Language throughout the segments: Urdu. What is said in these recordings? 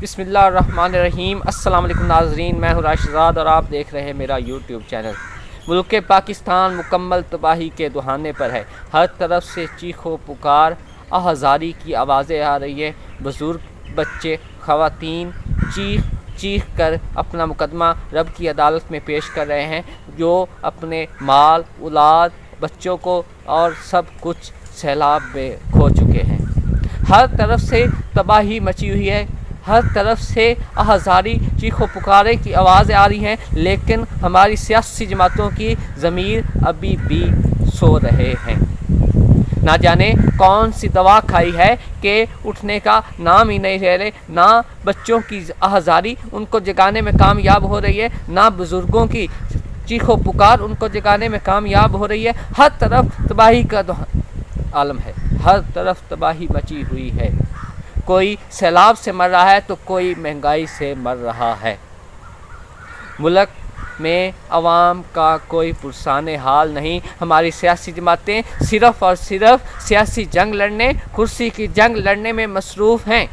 بسم اللہ الرحمن الرحیم۔ السلام علیکم ناظرین، میں ہوں راشد زاد اور آپ دیکھ رہے ہیں میرا یوٹیوب چینل۔ ملک پاکستان مکمل تباہی کے دہانے پر ہے۔ ہر طرف سے چیخ و پکار، آہذاری کی آوازیں آ رہی ہیں۔ بزرگ، بچے، خواتین چیخ کر اپنا مقدمہ رب کی عدالت میں پیش کر رہے ہیں، جو اپنے مال، اولاد، بچوں کو اور سب کچھ سیلاب میں کھو چکے ہیں۔ ہر طرف سے تباہی مچی ہوئی ہے، ہر طرف سے آہذاری، چیخ و پکارے کی آوازیں آ رہی ہیں، لیکن ہماری سیاسی جماعتوں کی ضمیر ابھی بھی سو رہے ہیں۔ نہ جانے کون سی دوا کھائی ہے کہ اٹھنے کا نام ہی نہیں لے رہے۔ نہ بچوں کی آہذاری ان کو جگانے میں کامیاب ہو رہی ہے، نہ بزرگوں کی چیخ و پکار ان کو جگانے میں کامیاب ہو رہی ہے۔ ہر طرف تباہی کا عالم ہے، ہر طرف تباہی مچی ہوئی ہے۔ کوئی سیلاب سے مر رہا ہے تو کوئی مہنگائی سے مر رہا ہے۔ ملک میں عوام کا کوئی پرسان حال نہیں۔ ہماری سیاسی جماعتیں صرف اور صرف سیاسی جنگ لڑنے، کرسی کی جنگ لڑنے میں مصروف ہیں،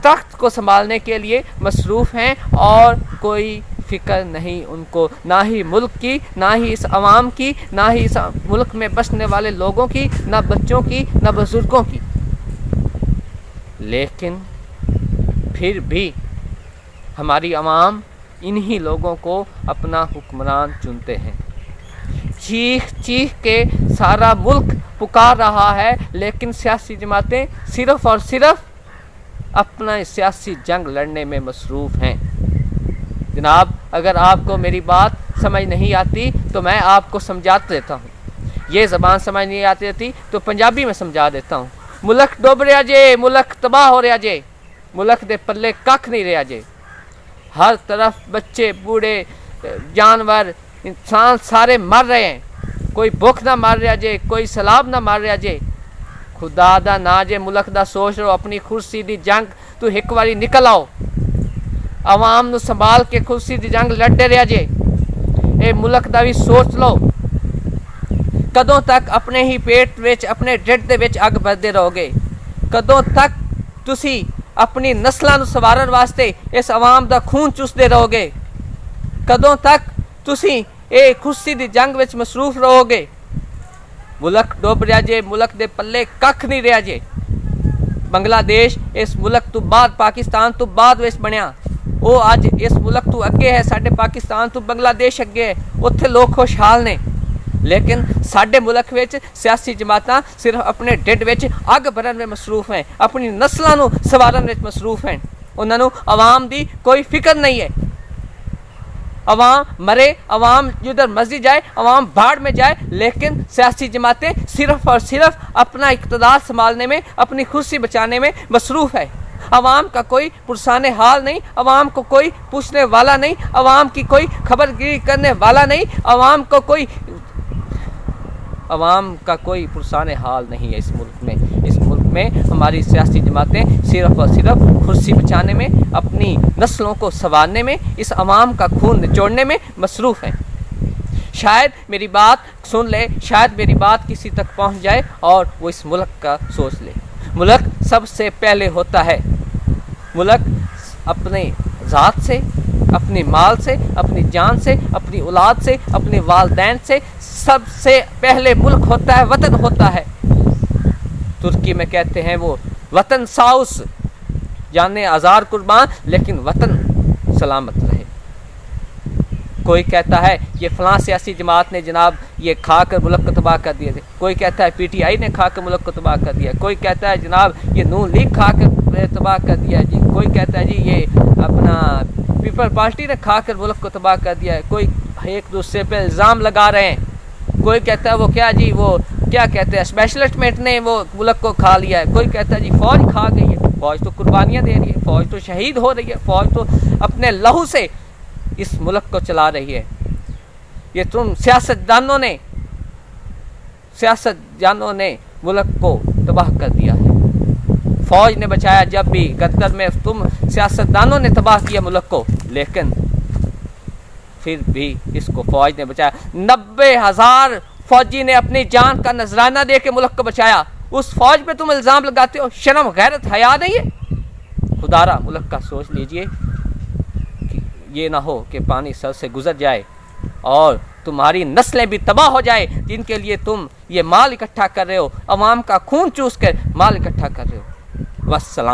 تخت کو سنبھالنے کے لیے مصروف ہیں، اور کوئی فکر نہیں ان کو، نہ ہی ملک کی، نہ ہی اس عوام کی، نہ ہی اس ملک میں بسنے والے لوگوں کی، نہ بچوں کی، نہ بزرگوں کی۔ لیکن پھر بھی ہماری عوام انہی لوگوں کو اپنا حکمران چنتے ہیں۔ چیخ کے سارا ملک پکار رہا ہے، لیکن سیاسی جماعتیں صرف اور صرف اپنا سیاسی جنگ لڑنے میں مصروف ہیں۔ جناب، اگر آپ کو میری بات سمجھ نہیں آتی تو میں آپ کو سمجھا دیتا ہوں۔ یہ زبان سمجھ نہیں آتی رہتی تو پنجابی میں سمجھا دیتا ہوں۔ ملک ڈوب رہا جے، ملک تباہ ہو رہا جے، ملک دے پلے کھ نہیں رہا جے۔ ہر طرف بچے، بوڑھے، جانور، انسان سارے مر رہے ہیں۔ کوئی بھوک نہ مر رہا جے، کوئی سیلاب نہ مر رہا جے۔ خدا دا نا جے ملک دا سوچ لو، اپنی کرسی دی جنگ تو ایک واری نکل آؤ۔ عوام نو سنبھال کے کرسی دی جنگ لڑتے رہا جے۔ اے ملک دا بھی سوچ لو۔ کدوں تک اپنے ہی پیٹ وچ، اپنے ڈھڈ دے وچ اگ بھردے رہو گے؟ کدوں تک تسی اپنی نسلاں نو سوارن واسطے اس عوام دا خون چوسدے رہو گے؟ کدوں تک تسی اے کرسی دی جنگ وچ مصروف رہو گے؟ ملک ڈوب رہا جے، ملک دے پلے کھ نہیں رہا جے۔ بنگلہ دیش اس ملک تو بعد، پاکستان تو بعد وچ بنیا، وہ اج اس ملک تو اگے ہے، ساڈے پاکستان تو بنگلہ دیش اگے ہے، اتھے لوگ خوشحال نے۔ لیکن ساڈے ملک وچ سیاسی جماعتاں صرف اپنے ڈھڈ وچ اگ بھرن میں مصروف ہیں، اپنی نسلاں نو سوارن وچ مصروف ہیں۔ انہاں نو عوام دی کوئی فکر نہیں ہے۔ عوام مرے، عوام جدھر مرضی جائے، عوام بھاڑ میں جائے، لیکن سیاسی جماعتیں صرف اور صرف اپنا اقتدار سنبھالنے میں، اپنی کرسی بچانے میں مصروف ہے۔ عوام کا کوئی پرسان حال نہیں، عوام کو کوئی پوچھنے والا نہیں، عوام کی کوئی خبر گیری کرنے والا نہیں، عوام کا کوئی پرسان حال نہیں ہے اس ملک میں۔ اس ملک میں ہماری سیاسی جماعتیں صرف اور صرف کرسی بچانے میں، اپنی نسلوں کو سنوارنے میں، اس عوام کا خون نچوڑنے میں مصروف ہیں۔ شاید میری بات سن لے، شاید میری بات کسی تک پہنچ جائے اور وہ اس ملک کا سوچ لے۔ ملک سب سے پہلے ہوتا ہے۔ ملک اپنے ذات سے، اپنے مال سے، اپنی جان سے، اپنی اولاد سے، اپنے والدین سے سب سے پہلے ملک ہوتا ہے، وطن ہوتا ہے۔ ترکی میں کہتے ہیں وہ وطن ساؤس، جانے ہزار قربان لیکن وطن سلامت رہے۔ کوئی کہتا ہے یہ فلاں سیاسی جماعت نے جناب یہ کھا کر ملک کو تباہ کر دیا، کوئی کہتا ہے پی ٹی آئی نے کھا کر ملک کو تباہ کر دیا، کوئی کہتا ہے جناب یہ نون لیگ کھا کر تباہ کر دیا جی، کوئی کہتا ہے جی یہ اپنا پیپل پارٹی نے کھا کر ملک کو تباہ کر دیا ہے۔ کوئی ایک دوسرے پہ الزام لگا رہے ہیں۔ کوئی کہتا ہے وہ کیا جی، وہ کیا کہتے ہیں اسپیشلسٹ نے وہ ملک کو کھا لیا ہے۔ کوئی کہتا ہے جی فوج کھا گئی ہے۔ فوج تو قربانیاں دے رہی ہے، فوج تو شہید ہو رہی ہے، فوج تو اپنے لہو سے اس ملک کو چلا رہی ہے۔ یہ تم سیاست جانوں نے ملک کو تباہ کر دیا ہے۔ فوج نے بچایا، جب بھی قطر میں تم سیاستدانوں نے تباہ کیا ملک کو، لیکن پھر بھی اس کو فوج نے بچایا۔ 90,000 فوجی نے اپنی جان کا نذرانہ دے کے ملک کو بچایا۔ اس فوج پہ تم الزام لگاتے ہو، شرم غیرت حیا نہیں ہے؟ خدارا ملک کا سوچ لیجئے کہ یہ نہ ہو کہ پانی سر سے گزر جائے اور تمہاری نسلیں بھی تباہ ہو جائے جن کے لیے تم یہ مال اکٹھا کر رہے ہو، عوام کا خون چوس کر مال اکٹھا کر رہے ہو۔ والسلام۔